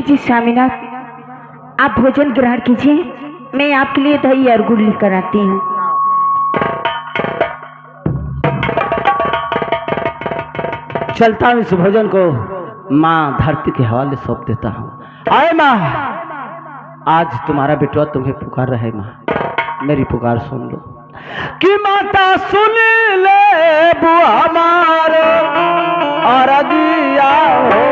लीजिए स्वामीनाथ, आप भोजन ग्रहण कीजिए। मैं आपके लिए दही और गुड़ लेकर आती हूँ। चलता हूँ, इस भोजन को माँ धरती के हवाले सौंप देता हूँ। आए माँ, आज तुम्हारा बेटवा तुम्हें पुकार रहा है। माँ मेरी पुकार सुन लो कि माता सुन ले बुआ हमारे और दिया हो।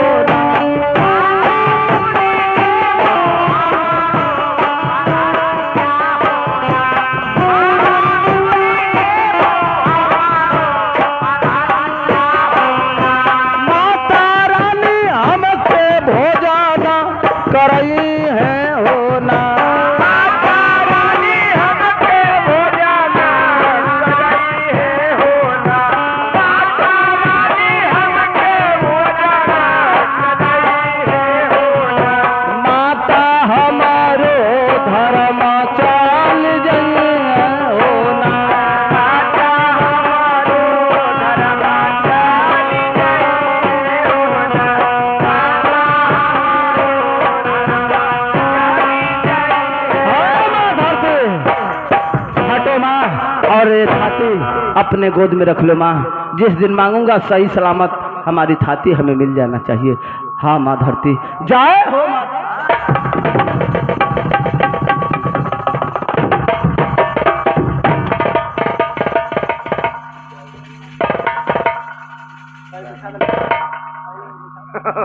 अपने गोद में रख लो माँ, जिस दिन मांगूंगा सही सलामत हमारी थाती हमें मिल जाना चाहिए। हाँ माँ धरती जाए हो।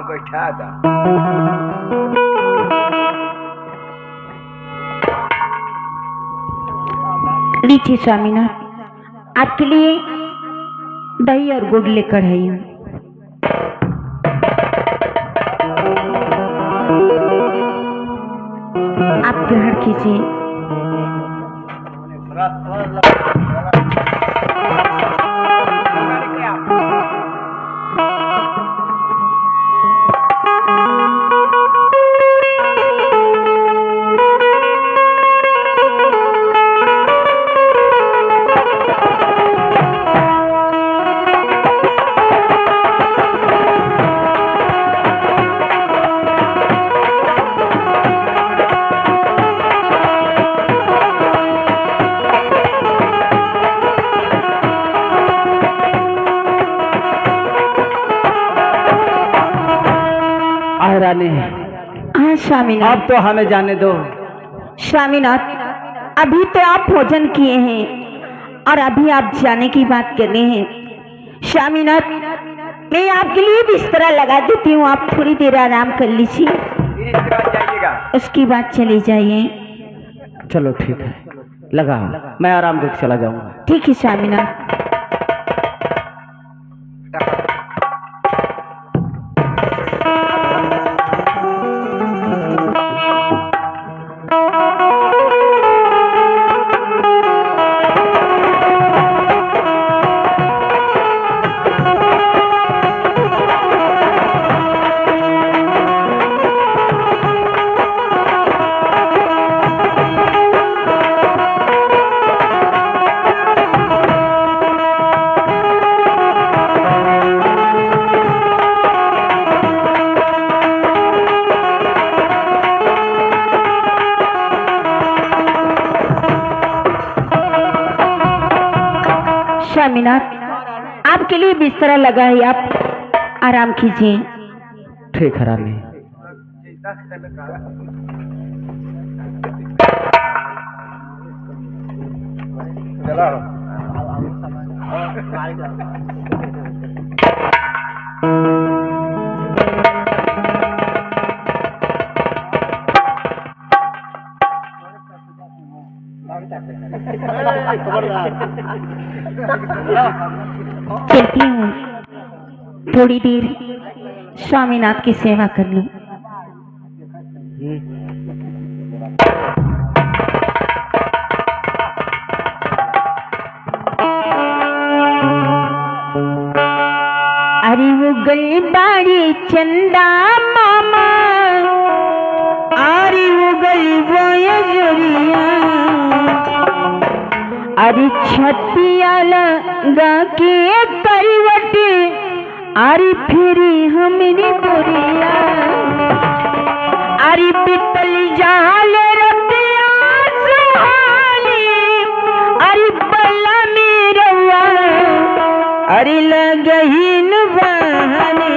बैठा था लीजिए स्वामीनाथ, आपके लिए दही और गुड़ लेकर आई हूँ। आप ग्रहण कीजिए। हाँ स्वामीनाथ, अब तो हमें जाने दो। स्वामीनाथ, अभी तो आप भोजन किए हैं और अभी आप जाने की बात कर रहे हैं। स्वामीनाथ, मैं आपके लिए बिस्तरा लगा देती हूँ, आप थोड़ी देर आराम कर लीजिए, उसकी बाद चले जाइए। चलो ठीक है, लगा मैं आराम करके चला जाऊंगा। ठीक है स्वामीनाथ। स्वामीनाथ, आपके लिए बिस्तरा लगा है, आप आराम कीजिए। ठीक है रानी। चलती हूँ, थोड़ी देर स्वामीनाथ की सेवा कर लूं। अरे वो गली बाड़ी चंदा मामा, अरे वो गली बोया जोरिया, अरे छतिया लगा के करवट, अरे फिर हमरी बोरिया। अरे बीतल जाल रतिया सुहानी, अरे बला मेरवा अरे लगहीन बहानी।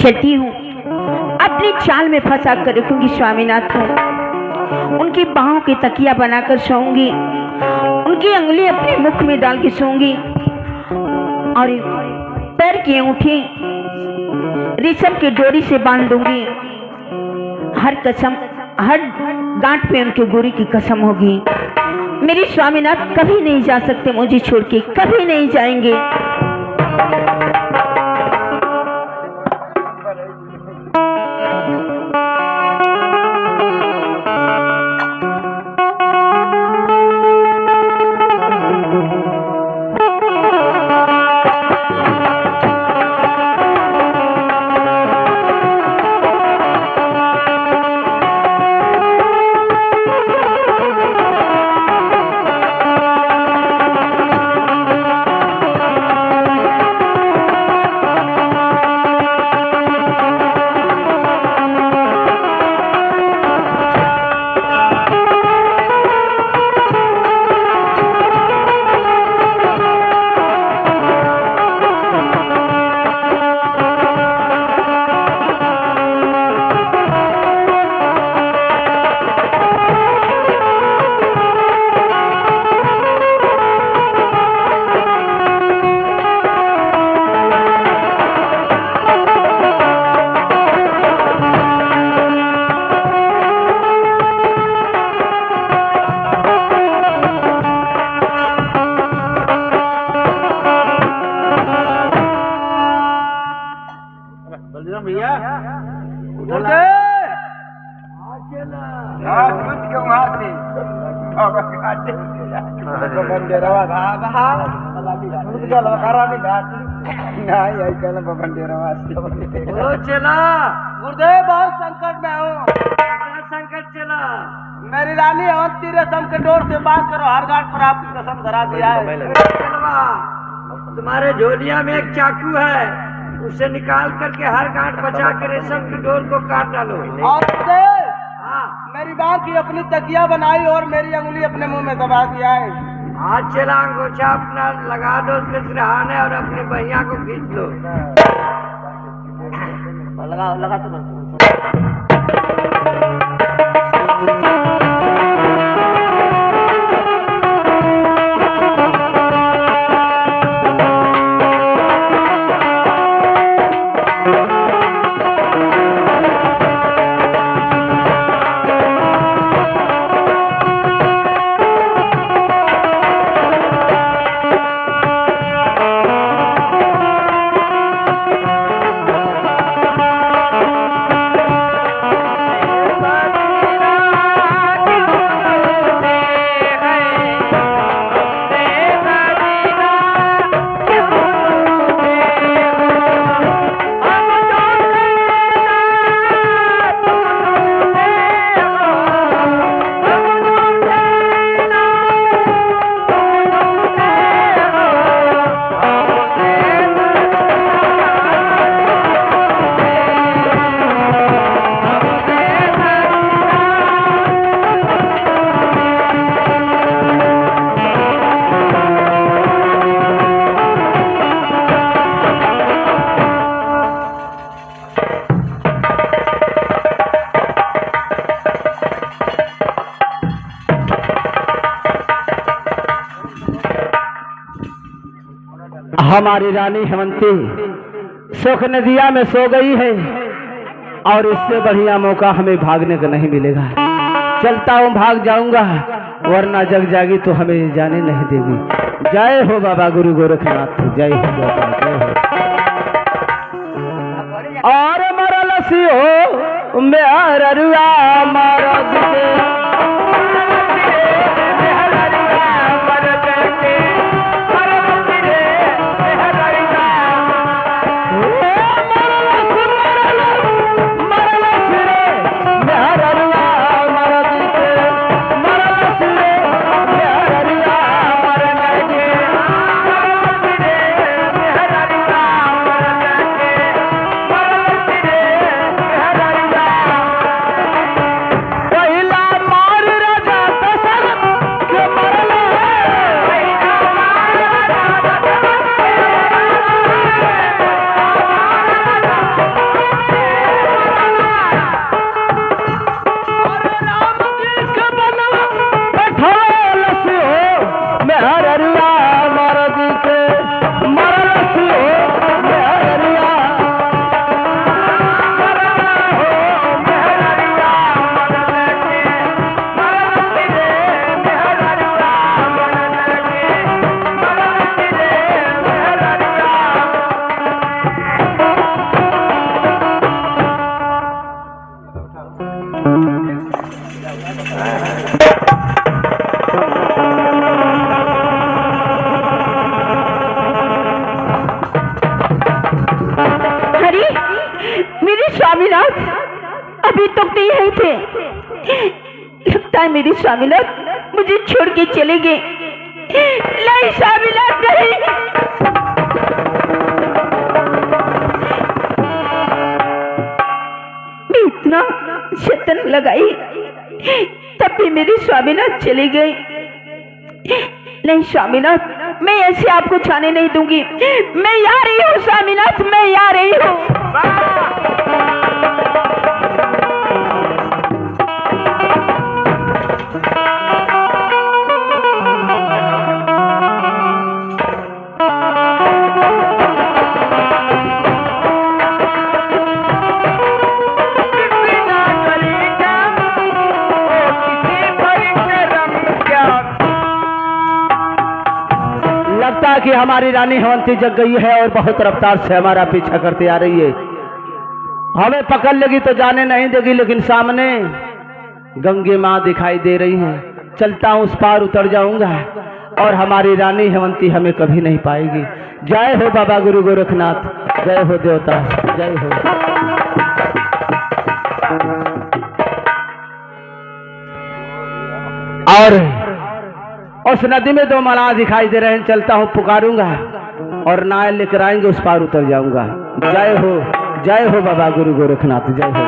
चलती हूँ, अपनी चाल में फंसा कर रखूंगी स्वामीनाथ को। उनकी बाहों की तकिया बनाकर सोऊंगी, उनकी अंगुली अपने मुख में डाल के सोऊंगी और पैर की अंगूठी रेशम की डोरी से बांध दूंगी। हर गांठ पे उनके गोरी की कसम होगी। मेरे स्वामीनाथ कभी नहीं जा सकते मुझे छोड़ के, कभी नहीं जाएंगे। चला गुरुदेव बहुत संकट में हूँ। संकट चला मेरी रानी अवंती रेशम के डोर से बात करो, हर घाट पर आपकी कसम धरा दिया है। तुम्हारे झोलिया में एक चाकू है, उसे निकाल करके हर गांठ बचा के रेशम की डोर को काट डालो। और मेरी बात की अपनी तकिया बनाई और मेरी अंगुली अपने मुंह में दबा दिया है। आज चला अंगोछा अपना लगा दो उसके सिरहाने और अपनी बहिया को खींच लो। लगा तो हमारी रानी हेमंती सुख नदिया में सो गई है और इससे बढ़िया मौका हमें भागने का नहीं मिलेगा। चलता हूँ, भाग जाऊंगा, वरना जग जागी तो हमें जाने नहीं देगी। जय हो बाबा गुरु गोरखनाथ, जय हो बाबा, जय हो। और मरलसी हो मेरा रुआ मारा अभी तक तो यही थे, लगता है मेरी स्वामीनाथ मुझे छोड़ के चले गए। नहीं स्वामीनाथ नहीं, मैं इतना शतन लगाई तब भी मेरी स्वामीनाथ चले गए। नहीं स्वामीनाथ, मैं ऐसे आपको जाने नहीं दूंगी। मैं आ रही हूँ स्वामीनाथ, मैं आ रही हूँ। कि हमारी रानी हेमंती जग गई है और बहुत रफ्तार से हमारा पीछा करती आ रही है। हमें पकड़ लेगी तो जाने नहीं देगी, लेकिन सामने गंगे माँ दिखाई दे रही हैं। चलता हूँ, उस पार उतर जाऊंगा और हमारी रानी हेमंती हमें कभी नहीं पाएगी। जय हो बाबा गुरु गोरखनाथ, जय हो देवता, जय हो। और उस नदी में 2 मलाह दिखाई दे रहे हैं। चलता हूँ, पुकारूंगा और नाव लेकर आएंगे, उस पार उतर जाऊंगा। जय हो बाबा गुरु गोरखनाथ, जय हो।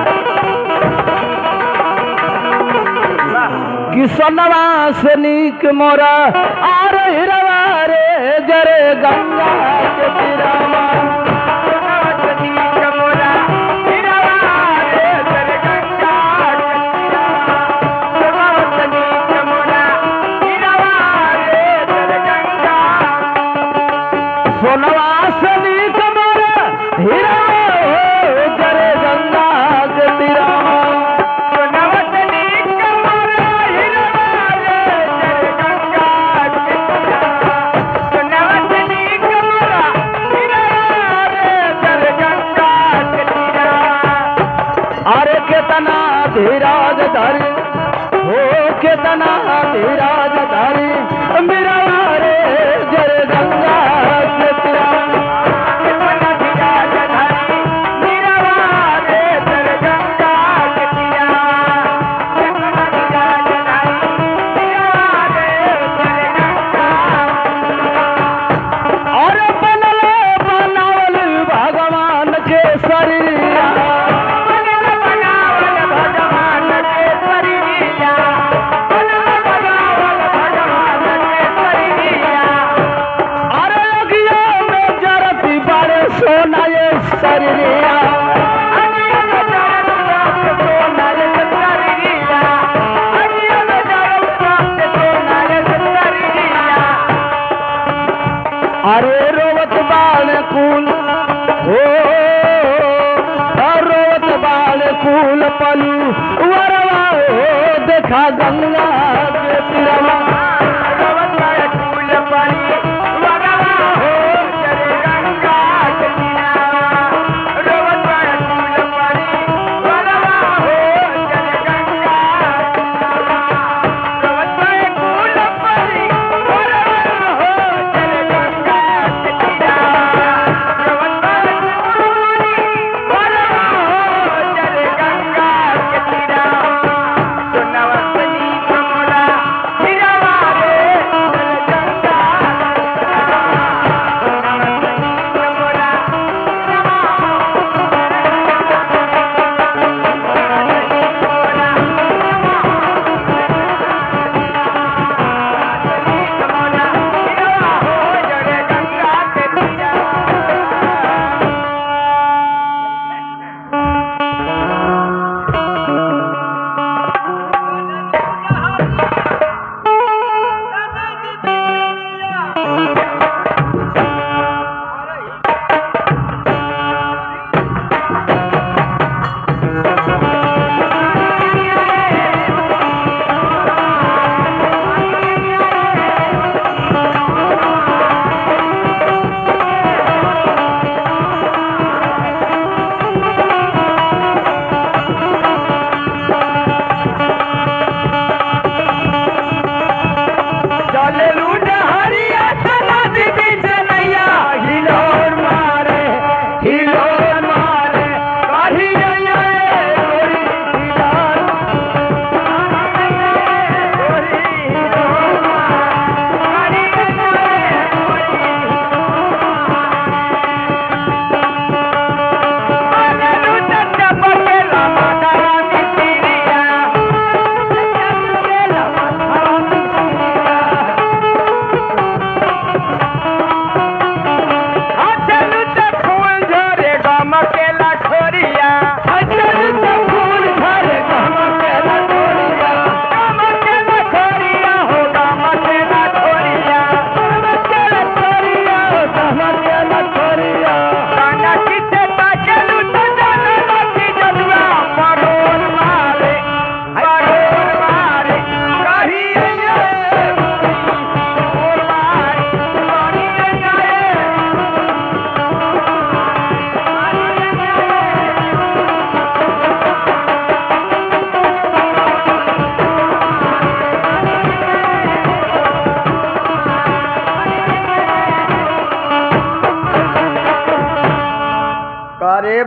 कि सोनवा से नीक मोरा आ रही रवा रे जरे गंगा के तीरावा। सोनवा से नीक मोरा हिरवा रे जरे गंगा के तीरावा। सोनवा से नीक मोरा हिरवा रे जरे गंगा। सोनवा से नीक मोरा हिरवा जरे गंगा के तीरावा। धीराज धारी हो केतना धीराज धारी मेरा रे जरे गंगा के तीरावा। धीराज धारी मेरा रे जरे गंगा के तीरावा। धीराज धारी मेरा रे जरे गंगा। और बनले बनावल भगवान के शरीरिया। सोना ये शरीरिया अरे रोवत बाल कुल हो रोवत बाल कुल पलू वरवा हो देखा गंगा के तीरावा।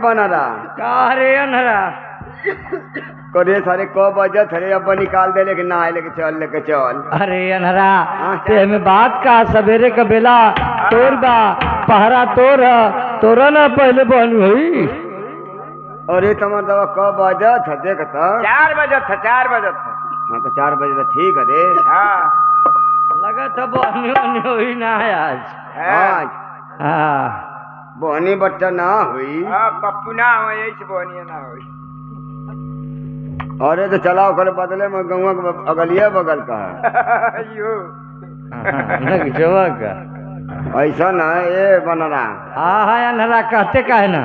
बना रहा का रे अनहरा करे सारे को बजत हरे अब निकाल दे लेकिन ना आए लेके चल अरे अनहरा ते में बात का सवेरे का बेला तोर बा पहरा तोरा ना पहले बन हुई अरे तुम्हार दवा कब बजत है देख तो 4 बजे था 4 बजे था। हाँ तो 4 बजे तो ठीक है रे हाँ लगा था बनी हुई ना है आज आज हाँ बहनी बच्चा ना हुई हाँ पप्पू ना हो यही से बोनिए ना हो। अरे तो चलाओ कर बदले में गौवा के अगलिया बगल का है यो लग जवा का ऐसा ना ये बना रहा हाँ हाँ अनहरा कहते का है ना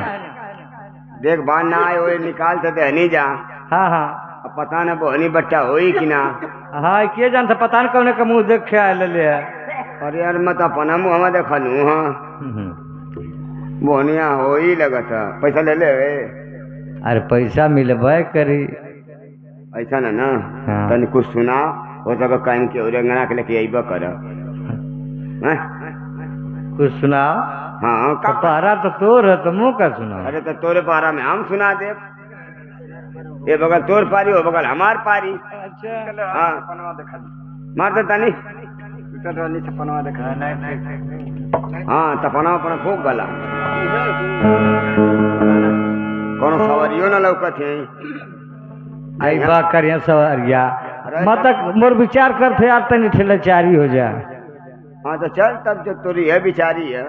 देख बान ना आए वो निकाल तो दहनी जा हाँ हाँ अब पता ना बहनी बच्चा होई कि ना हाँ के जानता पता नहीं कौन का मुंह देख के आए ले लिया अरे यार मत अपना मुँह में देखलू हाँ बहनिया हो ही लगत है पैसा ले ले अरे पैसा मिलबे करी ऐसा ना ना हाँ। तनी कुछ सुना हो सके कान के उरेंगना के लेके अइबा कर कुछ सुनाओ हाँ का कपारा तो तोर है तो मुँह का सुनाओ अरे तो तोरे पारा में हम सुना दे ये बगल तोर पारी हो बगल हमार पारी अच्छा हाँ पनवा दिखा मार दे तनी टूटल वाली से पनवा दिखा नहीं हाँ तपना अपना फूक गला कोनो सवरियो ना लौकत है आई बा करिया सवारिया मतलब मोर विचार करते यार तनी ठेला चारी हो जा हाँ तो चल तब जो तोरी है बिचारी है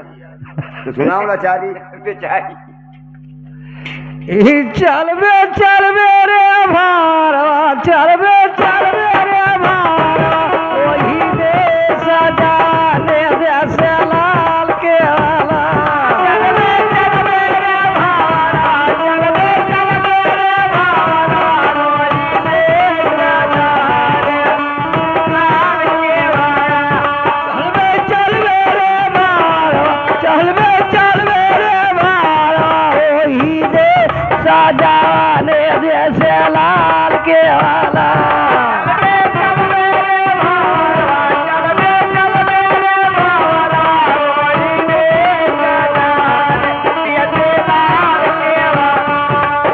तो सुनाओ लाचारी बेचारी चलबे रे भारवा चलबे रे भारवा वही दे सजाने जैसे लाल के आला चलबे रे भारवा चलबे रे भारवा वही दे सजाने लाल के आला चलबे रे भारवा चलबे रे भारवा वही दे सजाने जैसे लाल के वाला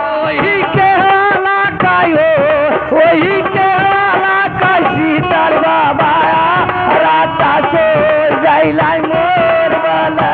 वही के वाला का शीतल बाबा राता सो जाइला मोर वाला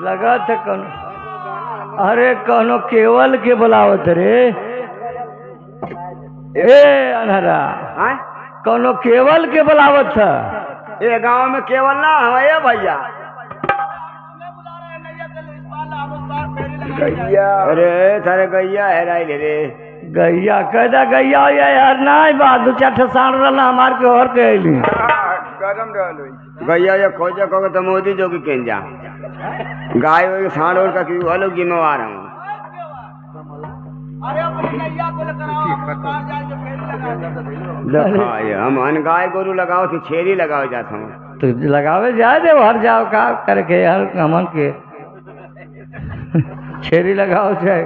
लगा था कौन अरे कौनो केवल के बुलावत रे ए अनहरा हाँ कौनो केवल के बुलावत था ये गांव में केवल ना हमारे भैया गैया अरे सारे गैया है राय रे गैया कहदा गैया यार ना बात दो चार ठे साण रहला हमार के और कहली गरम रहल होई गैया ये खोजे कहो तो मोदी जोगी केन जा गाय वो सांड और का क्यों अलग जिम्मेवार हूँ देखा ये हम अन गाय गोरू लगाओ तो छेरी लगाओ जाता हूँ तो लगावे जाए दे हर जाओ का करके हर हमन के छेरी लगाओ चाहे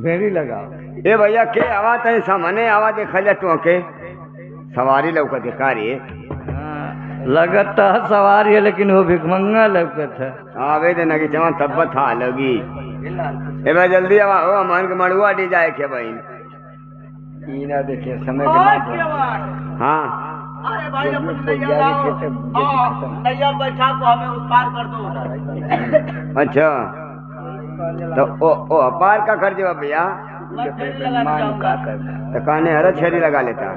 भेड़ी लगाओ ए भैया के आवा तय सामने आवा देखा जा तू के सवारी लौका के कार्य लगत है सवारी है लेकिन वो भिखमंगा लगत है आवे दे नगी चमा तब था लगी ए भाई जल्दी आवा ओ मान के मड़ुआ डी जाए के भाई ई ना देखे समय के हाँ अरे भाई अपन नैया बैठा को हमें उस पार कर दो। अच्छा तो ओ अपार का कर देवा भैया तो काने हरा छेरी लगा लेता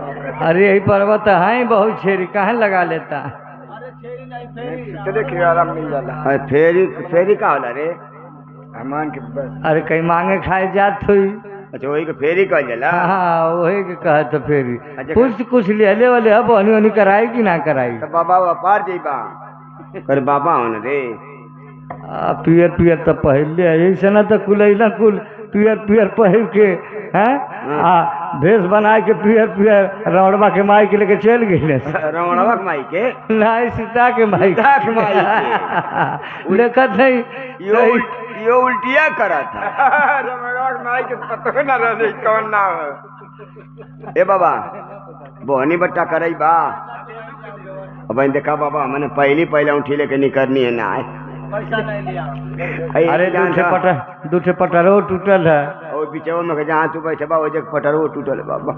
अरे यही पर्वत है बहुत छेरी कहाँ लगा लेता अरे छेरी नहीं फेरी चले के आराम मिल जाला फेरी फेरी का होला रे हमान के बस अरे कहीं मांगे खाए जात हुई अच्छा वही के फेरी कह जला हाँ वही के कहा तो फिर अच्छा, कुछ ले वाले अब हनी हनी कराई कि ना कराई तो बाबा व्यापार जइबा कर बाबा होन रे पियर पियर तो पहले ऐसे ना तो कुल ना कुल पियर पियर पहिर के हैं भेष बना के पियर पियर रौड़बा के माई के लेके चल गई रमणवा के माई के नहीं सीता के माई सीता के माई के। देखत नहीं यो उल्टिया करा था रमणवा के माई के पतो ना रहे कौन नाम है। ए बाबा बोहनी बट्टा करई बा अब देखा बाबा मैंने पहले उठी लेके निकलनी है ना पैसा नहीं लिया। अरे दूठे पटरो टूटल है और पीछे में जहाँ तू बैठे बा वो जगह पटरो टूटल है बाबा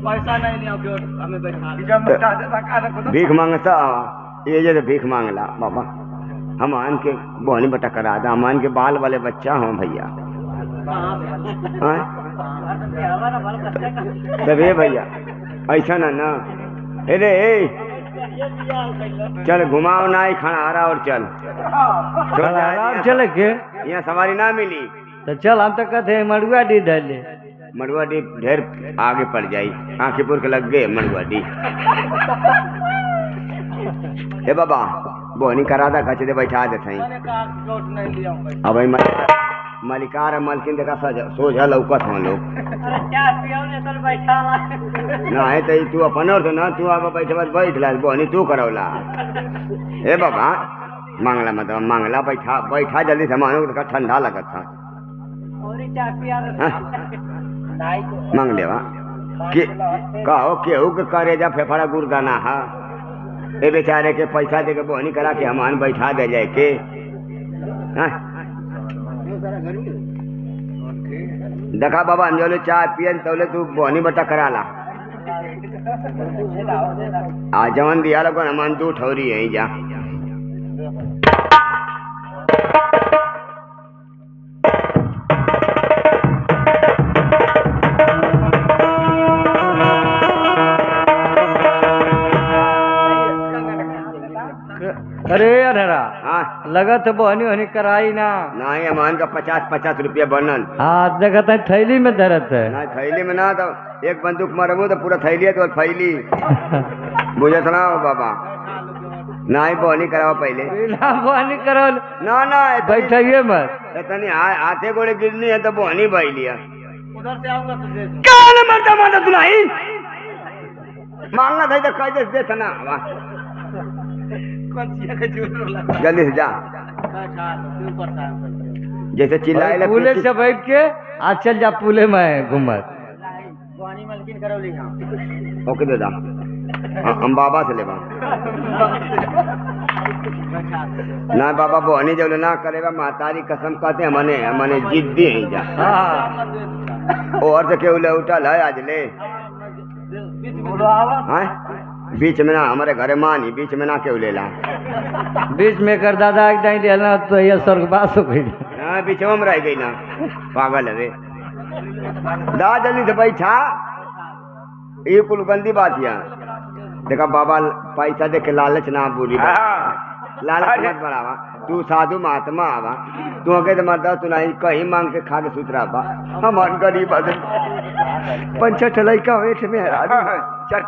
पैसा नहीं लिया क्यों हमें बैठा जब मुटा दे सका भीख मांगता ये जैसे भीख मांगला बाबा हम आन के बोहनी बट्टा करा दा हम आन के बाल वाले बच्चा हूँ भैया हाँ? तबे भैया ऐसा ना अरे चल घुमाओ ना ही खड़ा और चल चले के यहाँ सवारी ना मिली तो चल हम तो कहते हैं मड़ुआ डी धैले मड़ुआ डी ढेर आगे पड़ जाई आखीपुर के लग गए मड़ुआ डी हे बाबा बोहनी करा दा खचे दे बैठा दे थई नहीं लिया अब मलिकार और मलकिन देखा सोझा लौकत हम लोग ना है तो तू अपन और तो ना तू अब बैठे बस बैठ ला बोहनी तू करौला हे बाबा मांगला मतलब मांगला बैठा जल्दी से मानो तो ठंडा लगत था मांग लेवा कहो केहू के करेजा फेफड़ा गुरदाना हा ए बेचारे के पैसा दे के बोहनी करा के हमान बैठा दे जाए के देखा बाबा हम जो चाय पियन तौले तू बोहनी बट्टा करा ला आ जवन दिया लोग हमान तू ठौरी है जा अरे अनहरा हाँ लगत बोहनी हनी कराई ना नहीं हमान का 50-50 रुपया बनल हाँ देखत है थैली में धरत है ना थैली में ना तो एक बंदूक मारबू तो पूरा थैली है तो थैली बुझत ना हो बाबा ना ही बोहनी कराओ पहले बिना बोहनी करल ना ना बैठिए मत इतनी हाथे गोड़े गिरनी है तो बोहनी भाई लिया उधर से आऊंगा तो दे दूं। कौन मरता तू नहीं मांगना था तो कह दे ना कौन सी है जोर लगा जल्दी से जा बैठा लो ऊपर से जैसे चिल्लाए लग पुले से बैठ के आज चल जा पुले में घूमत पानी मलकिन करौली हां ओके दे दा हम बाबा से लेबा ना बाबा बोहनी जब ना करेगा मातारी कसम कहते हैं मने जिद्दी है जा हाँ और से केहू ले उठल है आज ले हैं बीच में ना हमारे घरे मानी बीच में ना केहू लेला बीच में कर दादा एक टाइम रहना तो ये स्वर्गवास हो गई हाँ बीच में रह गई ना पागल है दा जल्दी से बैठा ये कुल गंदी बात है देखा बाबा पैसा दे के लालच ना बुरी लालच मत बढ़ावा तू साधु महात्मा आवा तू अगे तो मरदा तू नहीं कहीं मांग के खा के सुतरा बा हमार गरीब आदमी 5-6 लड़का वेठ में चल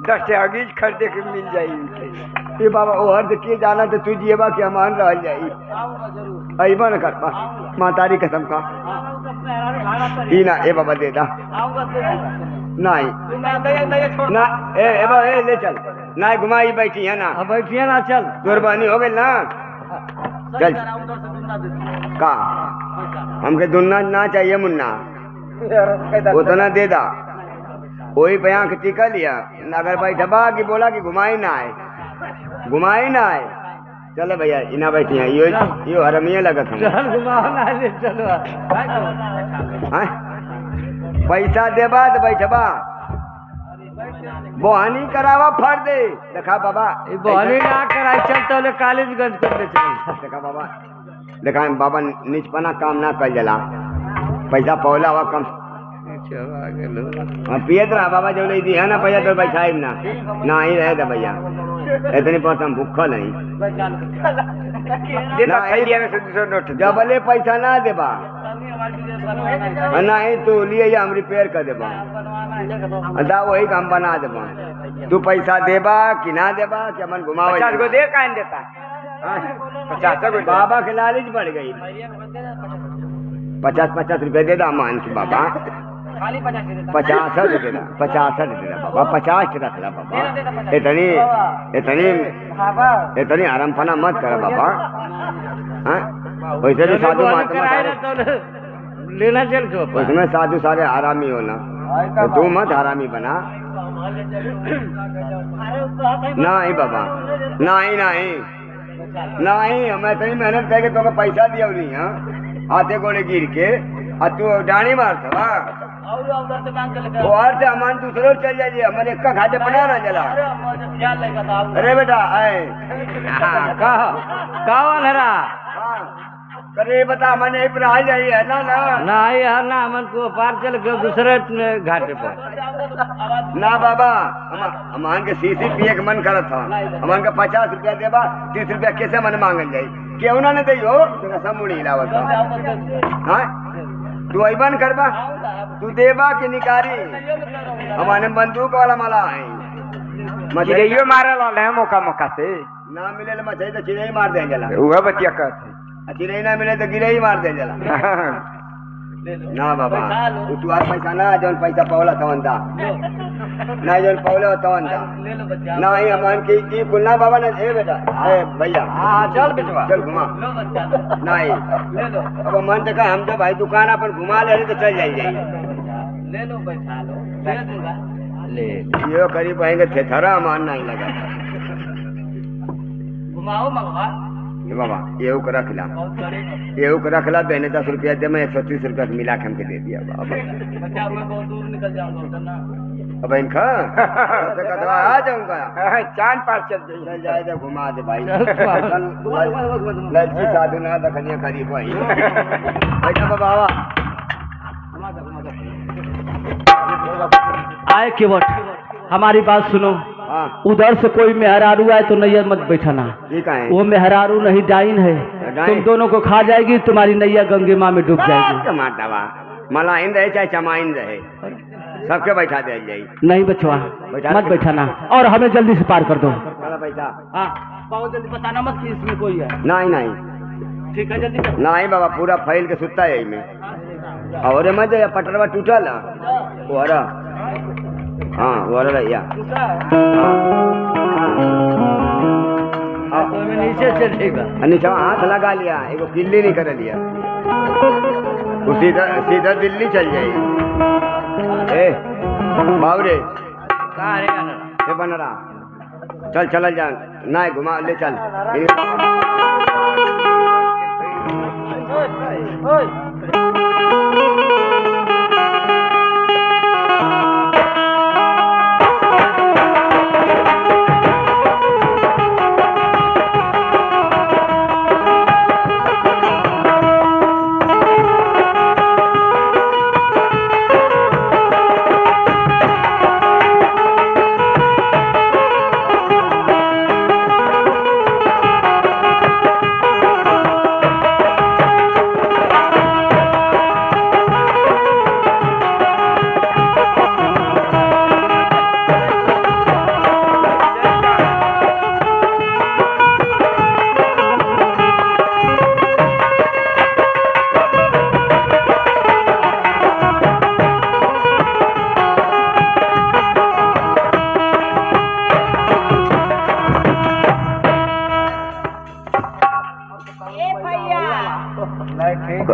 10 अगीज खरीदे के मिल जाएगी ये बाबा ओ अर्ध के जाना तो तू जिएबा के हमान रह जाई आऊंगा जरूर अइबा न करबा मातारी कसम का ई ना ए बाबा दे दा आऊंगा तो नहीं नहीं छोड़ ना ए बा ए ले चल ना घुमाई बैठी है ना अब बैठिए ना चल कुर्बानी हो गई ना चल उधर से दुन्ना दे दूं का हमके दुन्ना ना चाहिए मुन्ना उतना दे दा वही पे आंख टिका लिया अगर बैठबा कि बोला कि घुमाई ना आए चलो भैया इना बैठी है यो हरमिया लगत हम चल घुमाओ ना ले चलो हैं? पैसा देबा तो बैठबा बोहनी करावा फर दे देखा बाबा ये बोहनी ना कराई चल तो ले कॉलेजगंज कर दे चल देखा बाबा निचपना काम ना कर जला पैसा पौला हुआ कम पियत रहा बाबा जब ले दी है ना पैसा तो बैठाई ना ही रहे था भैया इतनी पर हम भूखल नहीं देता थैलिया में से 200 नोट जबले पैसा ना देबा नहीं तू लिए हम रिपेयर कर देबा दा वही काम बना देबा तू पैसा देबा कि ना देबा कि मन घुमावे 50 को दे काहे देता 50 को बाबा के लालच बढ़ गई 50 रुपए दे दा मान की बाबा 50 दे देना 50 दे देना बाबा 50 रख ला बाबा इतनी आरामपना मत कर बाबा हाँ वैसे तो साधु महात्मा लेना चल तो उसमें साधु सारे आरामी हो ना तो तू मत आरामी बना नहीं बाबा नहीं मैं इतनी मेहनत करके तुम्हें पैसा दिया नहीं हाँ हाथे गोले गिर के और तू डाणी मारता और से हमारे दूसरे चल जाइए हमारे एक का घाटे बना ना जला अरे बेटा आए कहो अनहरा अरे बता मैंने यहीं पर आ जाइए है ना ना यार ना मन को पार चल के दूसरे घाटे पर ना बाबा हमान के सीसी पिए के मन करत था हमान के 50 रुपया देबा 30 रुपया कैसे मन मांगल जाई केहू ना दे हो तेरा सब मुड़ी हिलावत हां तू अइबन करबा तू देबा कि निकारी हमारे बंदूक वाला मला है चिड़ैयो मारल है मौका से ना मिले मछली तो चिड़ै मार देंगे वह बतिया कहते चिड़ै ना मिले तो गिरे ही मार देंगे ना बाबा तू आज पैसा ना जौन पैसा पौला तवन दा ना जौन पौले तवन दा ना ही हमान की ई कुलना बाबा ने ए बेटा ए भैया चल बेटवा चल घुमा नहीं अब मन तो हम जब भाई दुकान अपन घुमा ले तो चल जाइए ले लो बैठा लो दे दूंगा ले ये करीब आएंगे थे थरा मान नहीं लगा घुमाओ मगवा ये बाबा ये रख ला ये रख ला बहने 10 रुपया दे मैं 130 रुपया मिला के हमके दे दिया बाबा बच्चा मैं बहुत दूर निकल जाऊंगा ना अब इनका कदवा आ जाऊंगा चांद पार चल चल जाए तो घुमा दे भाई लज्जी साधु ना दखनिया करीब भाई बैठा बाबा आए केवट हमारी बात सुनो हाँ उधर से कोई मेहरारू आए तो नैया मत बैठाना ठीक है वो मेहरारू नहीं डाइन है तुम दोनों को खा जाएगी तुम्हारी नैया गंगे माँ में डूब जाएगी मारदावा मलाइन रहे चाहे चमाइन रहे सबके बैठा दे जाई नहीं बचवा मत बैठाना और हमें जल्दी से पार कर दो चला पैसा हाँ बहुत जल्दी बताना मत कि इसमें कोई है नहीं ठीक है जल्दी नहीं बाबा पूरा फैल के सुता है में और मत पटरवा टूटल ओरा हाँ ओरा रहिया नीचे चलेगा नीचे हाथ लगा लिया एगो किल्ली नहीं कर लिया सीधा दिल्ली चल जाएगी ए बावरे ये बन रहा चल चल जा ना घुमा ले चल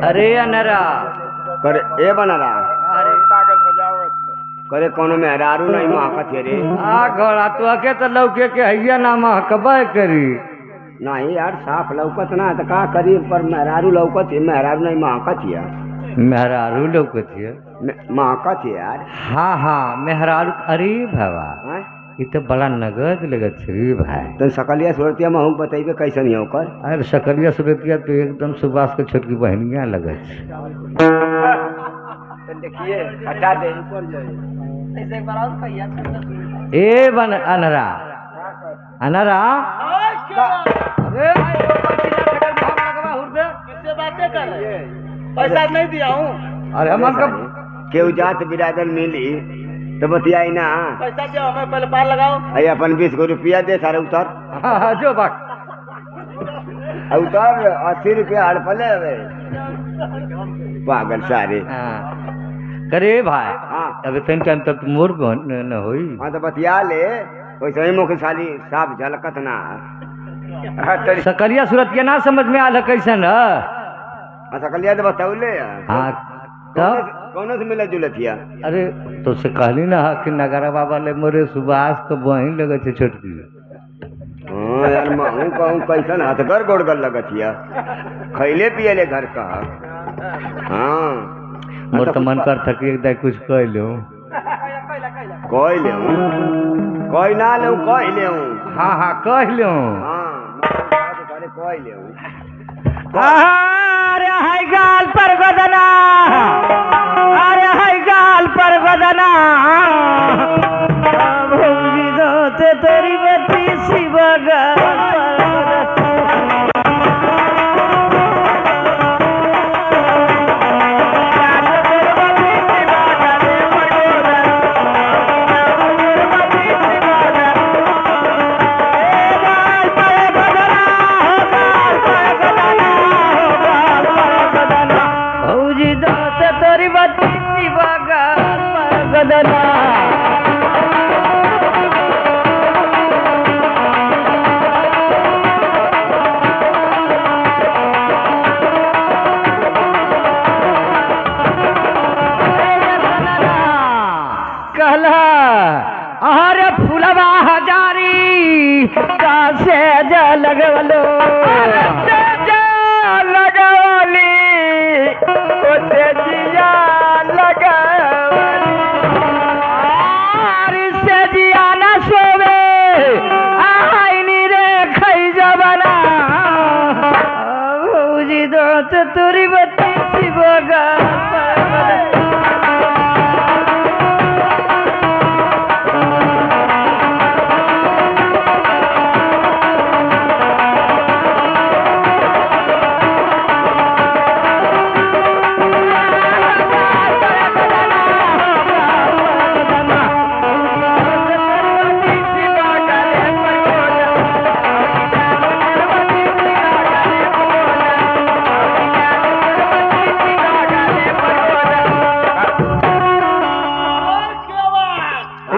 अरे अनरा करे ए बना रहा अरे पागल बजावत करे कोनो में हरारू नहीं महकत है रे आ घोड़ा तो अके तो लौके के हैया ना महकबे करी नहीं यार साफ लौकत ना तो का करी पर मेहरारू लौकत है मेहरारू नहीं महकत है मेहरारू लौकत है महकत है यार हाँ हाँ मेहरारू अरे भावा हाँ? ये तो बड़ा नगद लगत है भाई तो सकलिया सूरतिया में हम बतेबे कैसे नहीं होकर अरे सकलिया सुरतिया तो एकदम सुभाष के छोटकी बहनिया लगत तो देखिए हटा दे ए बन अनरा अनरा किससे बातें कर रहे पैसा नहीं दिया हूँ अरे हम का केहू जात बिरादर मिली तो बतियाई ना। पैसा दो हमें पहले पार लगाओ। अरे अपन 20 गो रुपया दे सारे उतर। हाँ, जो बात उतर 80 रुपया हड़पले हवे पागल सारे। करे भाई हाँ अबे तन टाइम तक मोर न होई। हाँ तो बतिया ले वैसे ही मुख साली साफ झलकत ना। सकलिया सूरत के ना समझ में आल कैसन है। सकलिया तो बताउले। हाँ तब कौन से मिला जुलतिया। अरे तो से कहली ना कि नगारा बाबा ले मोरे सुभाष तो वहीं लगे थे छोटकी। हाँ यार महू कहूँ कैसन हथगर गोड़गर लगतिया खैले पियले घर का। हाँ मोर तो मन कर था कि एक कुछ कह लो। कह ले कह ना ले कह ले। हाँ हाँ कह लो। हाँ कह ले। अरे हाय गाल पर गदना, अरे हाय गाल पर गदना, भौजी दोते तेरी बेटी शिवगा अरे फुलवा हजारी कासे लगवलो लगवली ओसे जिया लगवली से जिया न सोवे आईनी रे खई जबना भौजी दोत तुरी बत्ती शिवगा